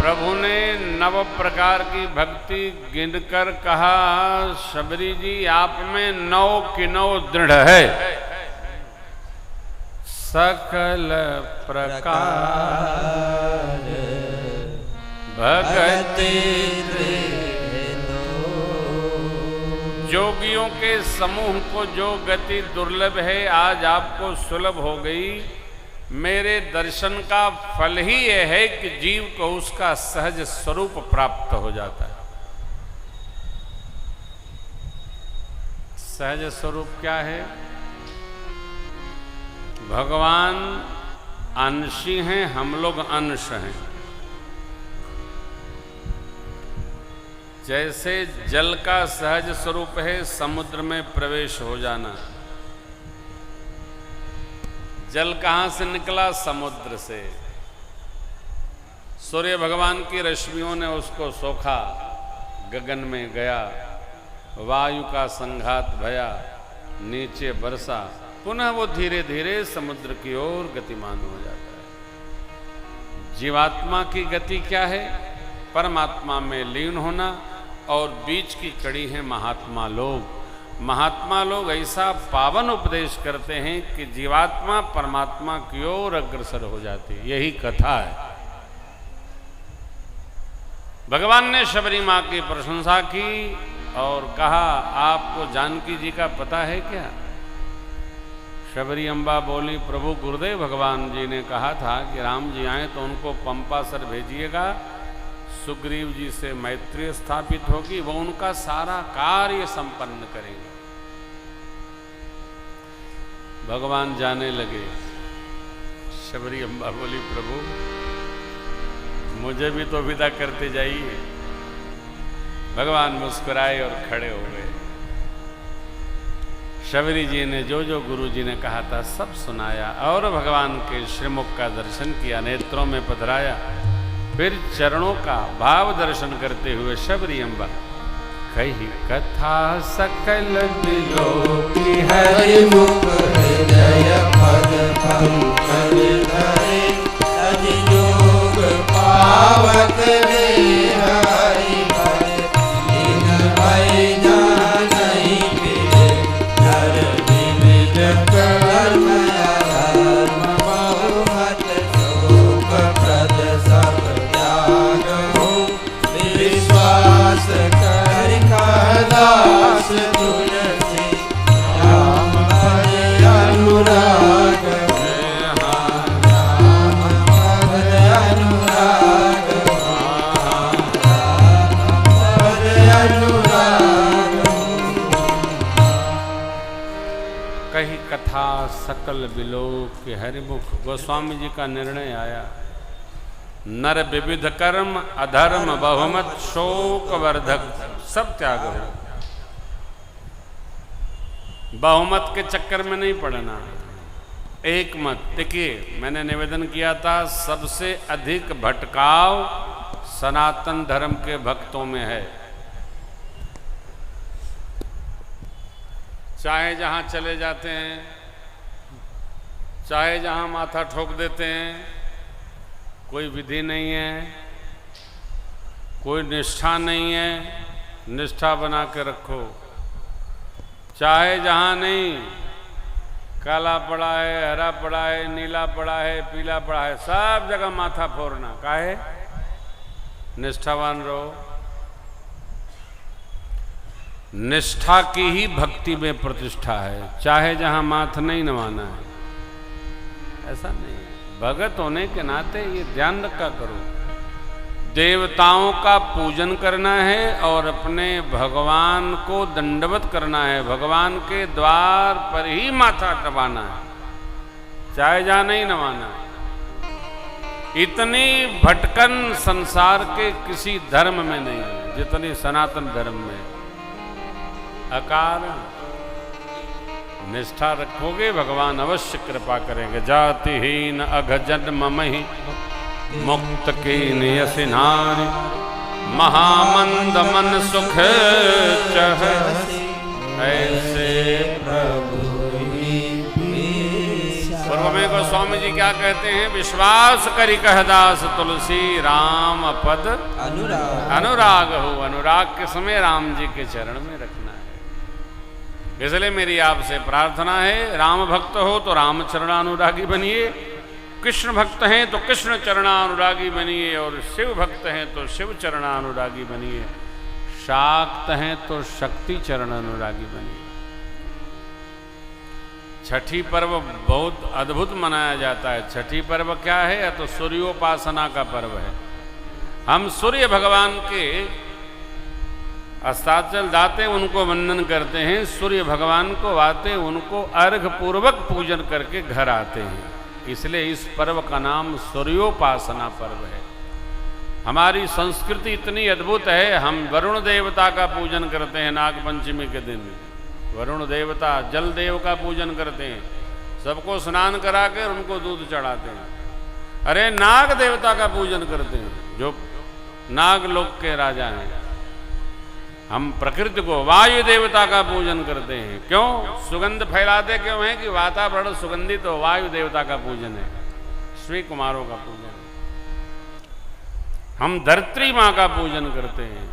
प्रभु ने 9 प्रकार की भक्ति गिनकर कहा, शबरी जी आप में 9 की 9 दृढ़ है। सकल प्रकार भक्ति जोगियों के समूह को जो गति दुर्लभ है आज आपको सुलभ हो गई। मेरे दर्शन का फल ही यह है कि जीव को उसका सहज स्वरूप प्राप्त हो जाता है। सहज स्वरूप क्या है? भगवान अंशी हैं, हम लोग अंश हैं। जैसे जल का सहज स्वरूप है समुद्र में प्रवेश हो जाना। जल कहाँ से निकला? समुद्र से। सूर्य भगवान की रश्मियों ने उसको सोखा, गगन में गया, वायु का संघात भया, नीचे बरसा, पुनः वो धीरे धीरे समुद्र की ओर गतिमान हो जाता है। जीवात्मा की गति क्या है? परमात्मा में लीन होना, और बीच की कड़ी है महात्मा लोग। महात्मा लोग ऐसा पावन उपदेश करते हैं कि जीवात्मा परमात्मा की ओर अग्रसर हो जाती है। यही कथा है। भगवान ने शबरी माँ की प्रशंसा की और कहा, आपको जानकी जी का पता है क्या? शबरी अम्बा बोली, प्रभु गुरुदेव भगवान जी ने कहा था कि राम जी आए तो उनको पंपासर भेजिएगा, सुग्रीव जी से मैत्री स्थापित होगी, वो उनका सारा कार्य संपन्न करेंगे। भगवान जाने लगे। शबरी अम्बा बोली, प्रभु मुझे भी तो विदा करते जाइए। भगवान मुस्कुराए और खड़े हो गए। शबरी जी ने जो जो गुरु जी ने कहा था सब सुनाया और भगवान के श्रीमुख का दर्शन किया, नेत्रों में पधराया। फिर चरणों का भाव दर्शन करते हुए शबरी अम्बा कही, कथा सकल बिलोकी हरि मुख हृदय पद पंकज धरे, तज जोग पावक रे हरि भज, इन भय जानहि फिरे, धर विविध कर्म अधर्म बहुमत, शोक प्रद सब विश्वास कर दास तुलसी, राम भज अनुराग, राम भज अनुराग, राम भज अनुराग। कही कथा सकल बिलोक हरिमुख। गोस्वामी जी का निर्णय आया, नर विविध कर्म अधर्म बहुमत शोक वर्धक सब त्याग हो। बहुमत के चक्कर में नहीं पड़ना, एक मत टिकिए। मैंने निवेदन किया था, सबसे अधिक भटकाव सनातन धर्म के भक्तों में है। चाहे जहां चले जाते हैं, चाहे जहां माथा ठोक देते हैं, कोई विधि नहीं है, कोई निष्ठा नहीं है। निष्ठा बना के रखो। चाहे जहाँ नहीं, काला पड़ा है, हरा पड़ा है, नीला पड़ा है, पीला पड़ा है, सब जगह माथा फोड़ना। काहे? निष्ठावान रहो। निष्ठा की ही भक्ति में प्रतिष्ठा है। चाहे जहाँ माथ नहीं नवाना है, ऐसा नहीं। भगत होने के नाते ये ध्यान रखा करो, देवताओं का पूजन करना है और अपने भगवान को दंडवत करना है। भगवान के द्वार पर ही माथा नवाना है, चाहे जहाँ नहीं नवाना है। इतनी भटकन संसार के किसी धर्म में नहीं है जितनी सनातन धर्म में। अकार निष्ठा रखोगे, भगवान अवश्य कृपा करेंगे। जातिहीन अघ जन्म महि मुक्त की नियसि नारी, महामंद मन सुख चह, ऐसे प्रभु। पूर्व में स्वामी जी क्या कहते हैं, विश्वास करी कहदास तुलसी राम पद अनुराग हो। अनुराग के समय राम जी के चरण में रखना है। इसलिए मेरी आपसे प्रार्थना है, राम भक्त हो तो राम चरणानुरागी बनिए, कृष्ण भक्त हैं तो कृष्ण चरणानुरागी बनिए, और शिव भक्त हैं तो शिव चरणानुरागी बनिए, शाक्त हैं तो शक्ति चरणानुरागी बनिए। छठी पर्व बहुत अद्भुत मनाया जाता है। छठी पर्व क्या है? या तो सूर्योपासना का पर्व है। हम सूर्य भगवान के अस्ताचल दाते उनको वंदन करते हैं, सूर्य भगवान को आते उनको अर्घ पूर्वक पूजन करके घर आते हैं। इसलिए इस पर्व का नाम सूर्योपासना पर्व है। हमारी संस्कृति इतनी अद्भुत है, हम वरुण देवता का पूजन करते हैं नागपंचमी के दिन। वरुण देवता जल देव का पूजन करते हैं, सबको स्नान करा कर उनको दूध चढ़ाते हैं। अरे नाग देवता का पूजन करते हैं, जो नागलोक के राजा हैं। हम प्रकृति को वायु देवता का पूजन करते हैं। क्यों? सुगंध फैलाते क्यों हैं? कि वातावरण सुगंधित तो वायु देवता का पूजन है, श्री कुमारों का पूजन। हम धरत्री माँ का पूजन करते हैं,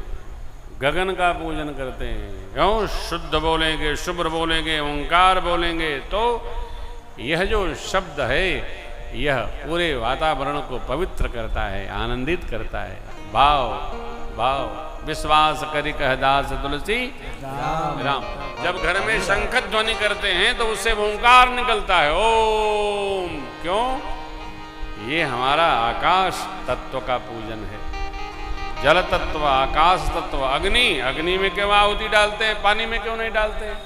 गगन का पूजन करते हैं। क्यों? शुद्ध बोलेंगे, शुभ्र बोलेंगे, ओंकार बोलेंगे तो यह जो शब्द है यह पूरे वातावरण को पवित्र करता है, आनंदित करता है। भाव भाव विश्वास करी कहदास तुलसी राम। जब घर में शंख ध्वनि करते हैं तो उससे ओंकार निकलता है, ओम। क्यों? ये हमारा आकाश तत्व का पूजन है। जल तत्व, आकाश तत्व, अग्नि। अग्नि में क्यों आहुति डालते हैं, पानी में क्यों नहीं डालते हैं?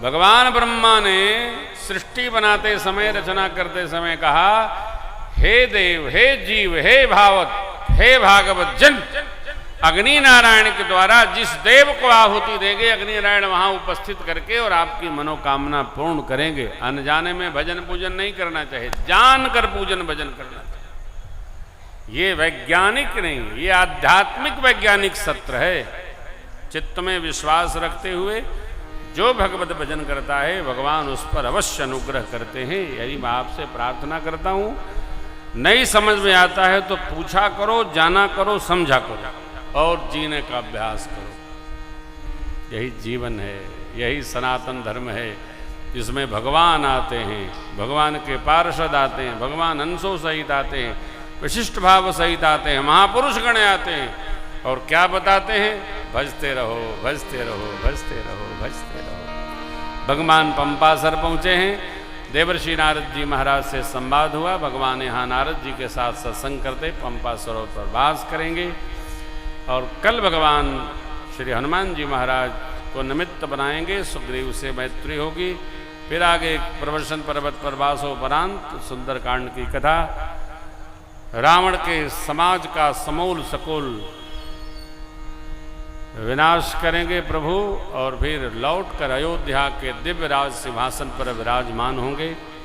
भगवान ब्रह्मा ने सृष्टि बनाते समय, रचना करते समय कहा, हे देव, हे जीव, हे भावत, हे भागवत जन, अग्नि नारायण के द्वारा जिस देव को आहुति देंगे, अग्नि नारायण वहां उपस्थित करके और आपकी मनोकामना पूर्ण करेंगे। अनजाने में भजन पूजन नहीं करना चाहिए, जानकर पूजन भजन करना चाहिए। ये वैज्ञानिक नहीं, ये आध्यात्मिक वैज्ञानिक सत्र है। चित्त में विश्वास रखते हुए जो भगवत भजन करता है, भगवान उस पर अवश्य अनुग्रह करते हैं। यही मैं आपसे प्रार्थना करता हूँ। नहीं समझ में आता है तो पूछा करो, जाना करो, समझा करो और जीने का अभ्यास करो। यही जीवन है, यही सनातन धर्म है, जिसमें भगवान आते हैं, भगवान के पार्षद आते हैं, भगवान अंशों सहित आते हैं, विशिष्ट भाव सहित आते हैं, महापुरुष गण आते हैं और क्या बताते हैं? भजते रहो, भजते रहो, भजते रहो, भजते रहो। भगवान पंपासर पहुँचे हैं। देवर्षि नारद जी महाराज से संवाद हुआ। भगवान यहाँ नारद जी के साथ सत्संग करते पंपा सरोवर पर वास करेंगे। और कल भगवान श्री हनुमान जी महाराज को निमित्त बनाएंगे, सुग्रीव से मैत्री होगी। फिर आगे प्रवसन पर्वत पर वासोपरांत सुंदरकांड की कथा, रावण के समाज का समूल सकूल विनाश करेंगे प्रभु, और फिर लौटकर अयोध्या के दिव्य राज सिंहासन पर विराजमान होंगे।